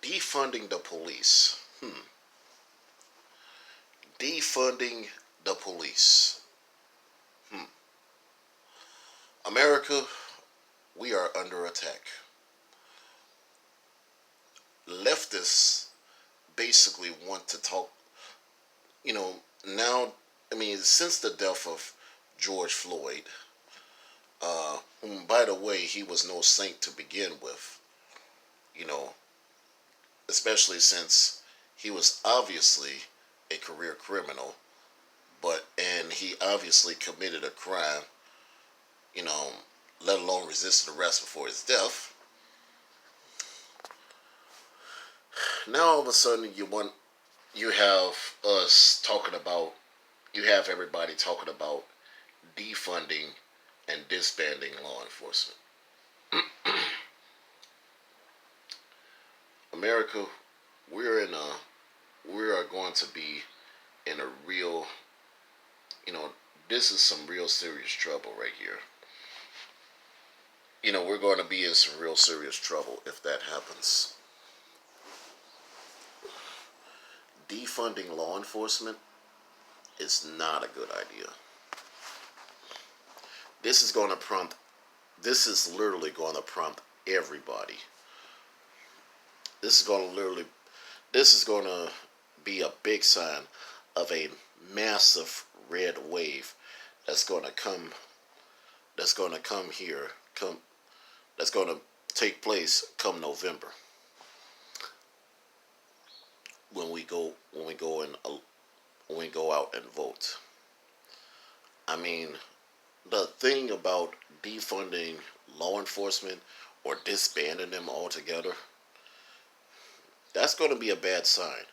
Defunding the police. Defunding the police. Hmm. America, we are under attack. Leftists basically want to talk, you know, now, I mean, since the death of George Floyd, whom, by the way, he was no saint to begin with, you know, especially since he was obviously a career criminal, and he obviously committed a crime, you know, let alone resisted arrest before his death. Now all of a sudden you have us talking about you have everybody talking about defunding and disbanding law enforcement. America, we're in a we are going to be in a real, you know, this is some real serious trouble right here. We're going to be in some real serious trouble if that happens. Defunding law enforcement is not a good idea. This is going to prompt, this is literally going to prompt everybody. This is going to literally, this is going to be a big sign of a massive red wave that's going to come, here, that's going to take place come November. When we go out and vote. I mean, the thing about defunding law enforcement or disbanding them altogether, that's going to be a bad sign.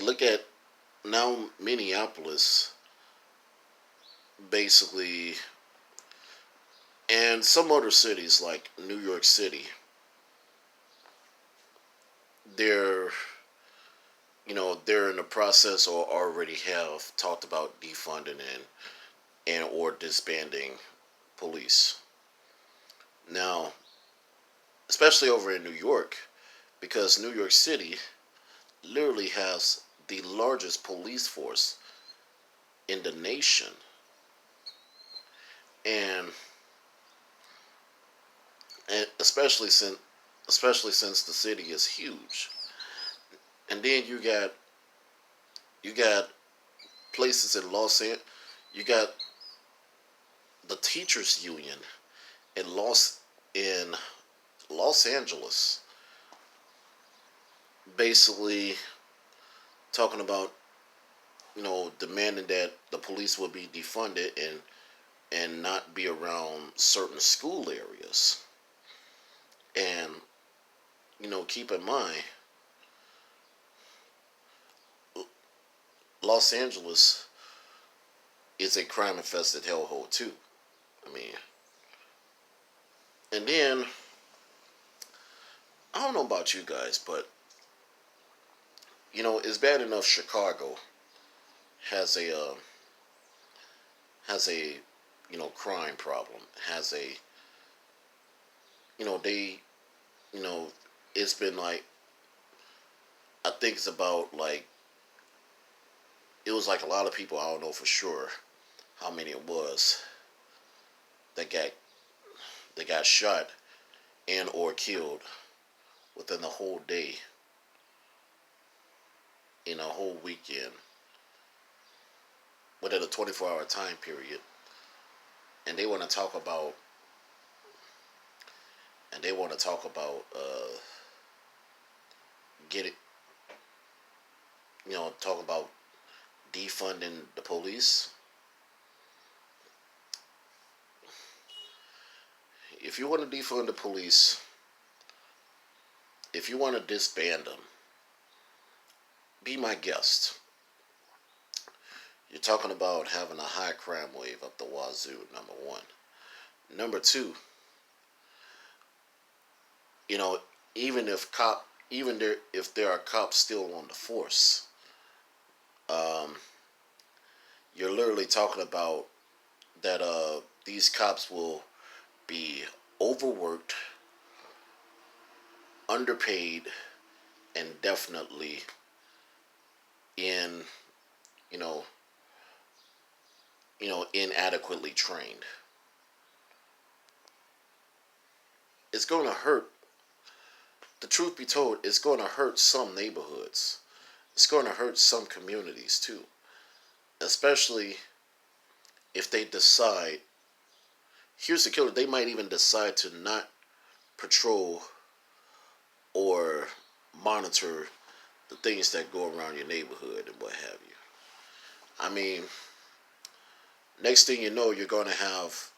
Look at now Minneapolis, basically, and some other cities like New York City. They're they're in the process or already have talked about defunding and or disbanding police. Now, especially over in New York, because New York City literally has the largest police force in the nation. And especially since the city is huge. And then you got places in you got the teachers union in Los Angeles, basically talking about demanding that the police will be defunded and not be around certain school areas. And keep in mind, Los Angeles is a crime-infested hellhole too. I mean, and then I don't know about you guys, but it's bad enough Chicago has a crime problem, has a they it's been like, I think it's about like, it was like a lot of people, I don't know for sure how many it was, that got shot and or killed within the whole day, in a whole weekend, within a 24-hour time period. And they want to talk about get it talk about defunding the police. If you want to defund the police, if you want to disband them, be my guest. You're talking about having a high crime wave up the wazoo, number one. Number two, even if there are cops still on the force, you're literally talking about that these cops will be overworked, underpaid and definitely in you know inadequately trained. It's going to hurt. The truth be told, it's going to hurt some neighborhoods. It's going to hurt some communities too, especially if they decide. Here's the killer. They might even decide to not patrol or monitor the things that go around your neighborhood and what have you. I mean, next thing you know, you're going to have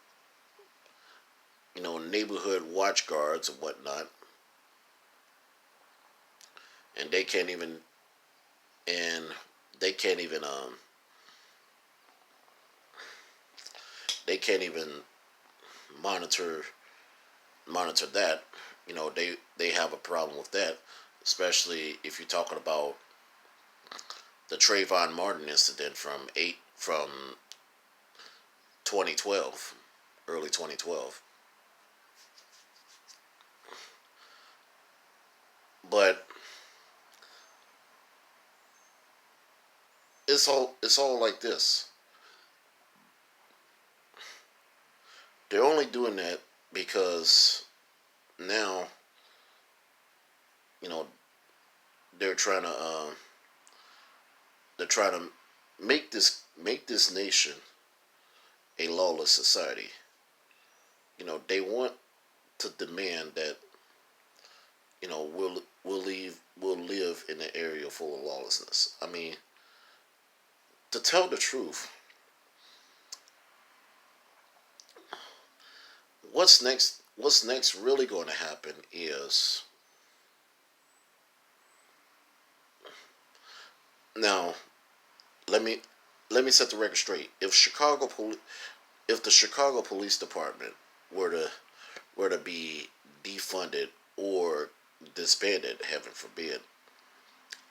neighborhood watch guards and whatnot, and and they can't even they can't even monitor that. They have a problem with that, especially if you're talking about the Trayvon Martin incident from 2012, early 2012. But it's all like this. They're only doing that because now you know they're trying to make this nation a lawless society. They want to demand that we'll live in an area full of lawlessness. I mean, to tell the truth, what's next really going to happen is, now let me set the record straight. If the Chicago Police Department were to be defunded or disbanded, heaven forbid,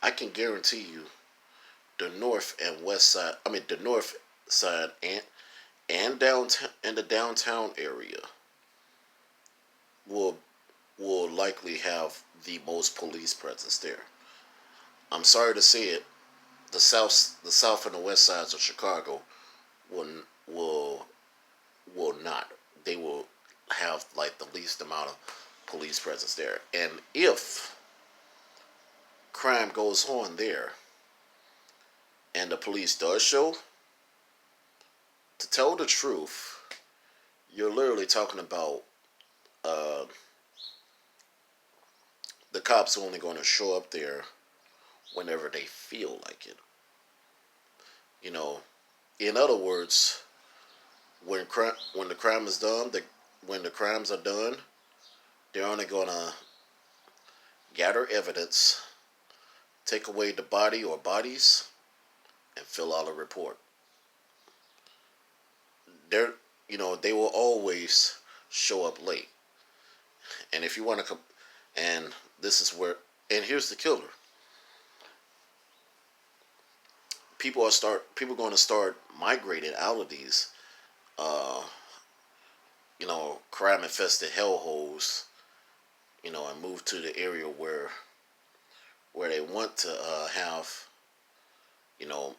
I can guarantee you the north and west side, I mean the north side and downtown and the downtown area will likely have the most police presence there. I'm sorry to say it, the south and the west sides of Chicago will will not. They will have like the least amount of police presence there. And if crime goes on there and the police does show, to tell the truth, you're literally talking about uh, the cops only going to show up there whenever they feel like it. You know, in other words, when the crime is done, when the crimes are done, they're only going to gather evidence, take away the body or bodies, and fill out a report. They will always show up late. And if you want to come, and this is where, and here's the killer. People going to start migrating out of these, uh, crime infested hellholes, and move to the area where they want to have, you know,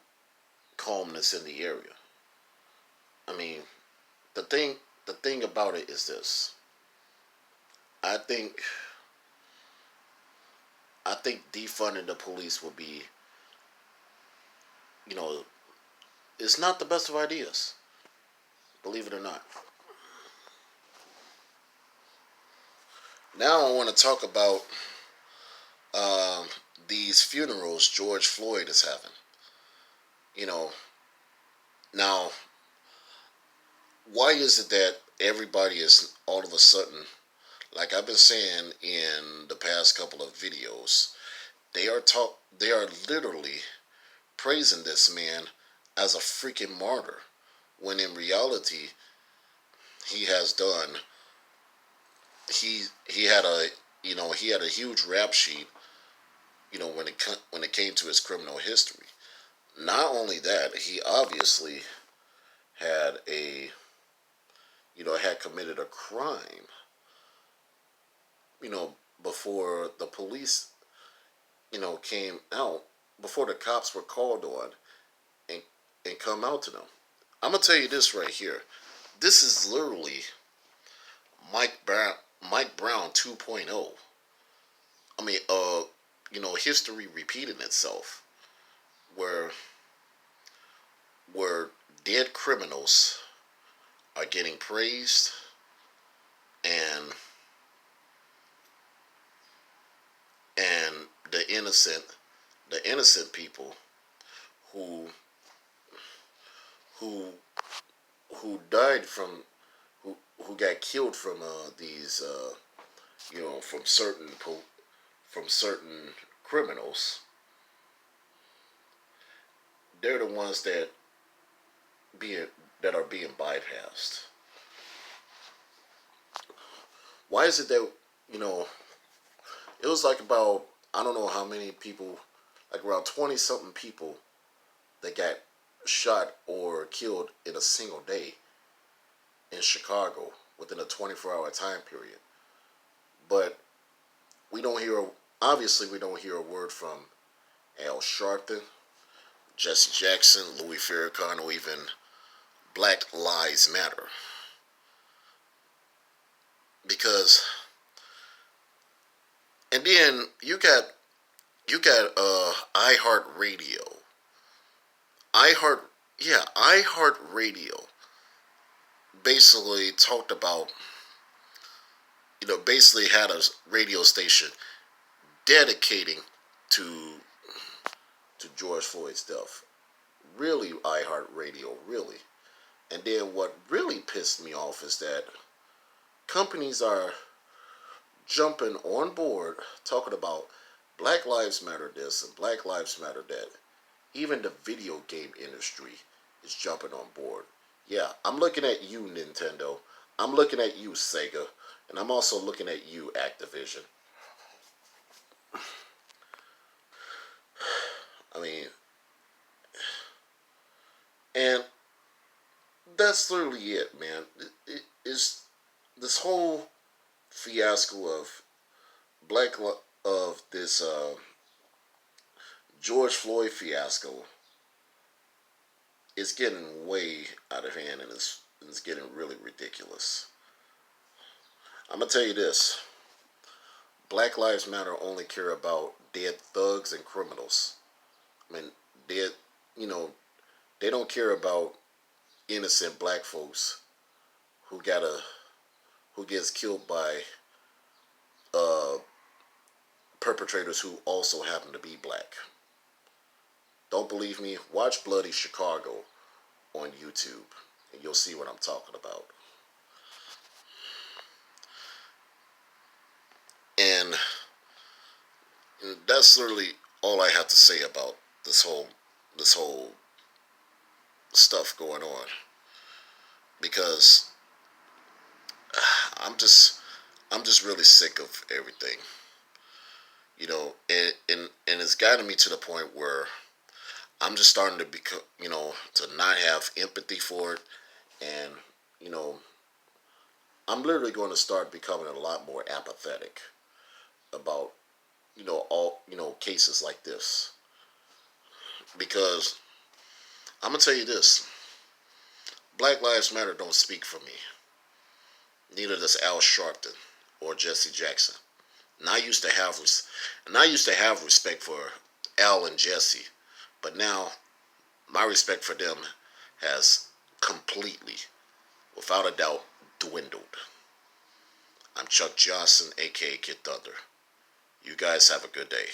calmness in the area. I mean, the thing the thing about it is this. I think defunding the police would be, you know, it's not the best of ideas, believe it or not. Now I want to talk about um, these funerals George Floyd is having. You know, now why is it that everybody is all of a sudden, like I've been saying in the past couple of videos, they are literally praising this man as a freaking martyr, when in reality he has done he had a he had a huge rap sheet, when it came to his criminal history. Not only that, he obviously had a had committed a crime, you know, before before the police, came out, before the cops were called on and come out to them. I'm gonna tell you this right here. This is literally Mike Brown, Mike Brown 2.0. I mean, history repeating itself, where where dead criminals are getting praised, and and the innocent people who who who died from who got killed from these from from certain criminals, they're the ones being that are being bypassed. Why is it that you know it was like about, I don't know how many people, like around 20 something people that got shot or killed in a single day in Chicago within a 24-hour time period. But we don't hear, obviously, we don't hear a word from Al Sharpton, Jesse Jackson, Louis Farrakhan, or even Black Lives Matter. Because, and then you got iHeartRadio. iHeartRadio basically talked about, basically had a radio station dedicating to George Floyd's death. Really, iHeartRadio, really. And then what really pissed me off is that companies are jumping on board talking about Black Lives Matter this and Black Lives Matter that. Even the video game industry is jumping on board. Yeah, I'm looking at you, Nintendo. I'm looking at you, Sega. And I'm also looking at you, Activision. I mean, and that's literally it, man. It's this whole fiasco of of this George Floyd fiasco is getting way out of hand, and it's getting really ridiculous. I'm gonna tell you this: Black Lives Matter only care about dead thugs and criminals. I mean, dead, you know, they don't care about innocent black folks who who gets killed by uh, perpetrators who also happen to be black. Don't believe me? Watch Bloody Chicago on YouTube, and you'll see what I'm talking about. And that's literally all I have to say about this whole stuff going on, because I'm just I'm just really sick of everything, and it's gotten me to the point where I'm just starting to become, to not have empathy for it, and you know, I'm literally going to start becoming a lot more apathetic about, all, cases like this, because I'm gonna tell you this: Black Lives Matter don't speak for me. Neither does Al Sharpton or Jesse Jackson. And I used to have respect for Al and Jesse, but now my respect for them has completely, without a doubt, dwindled. I'm Chuck Johnson, a.k.a. Kid Thunder. You guys have a good day.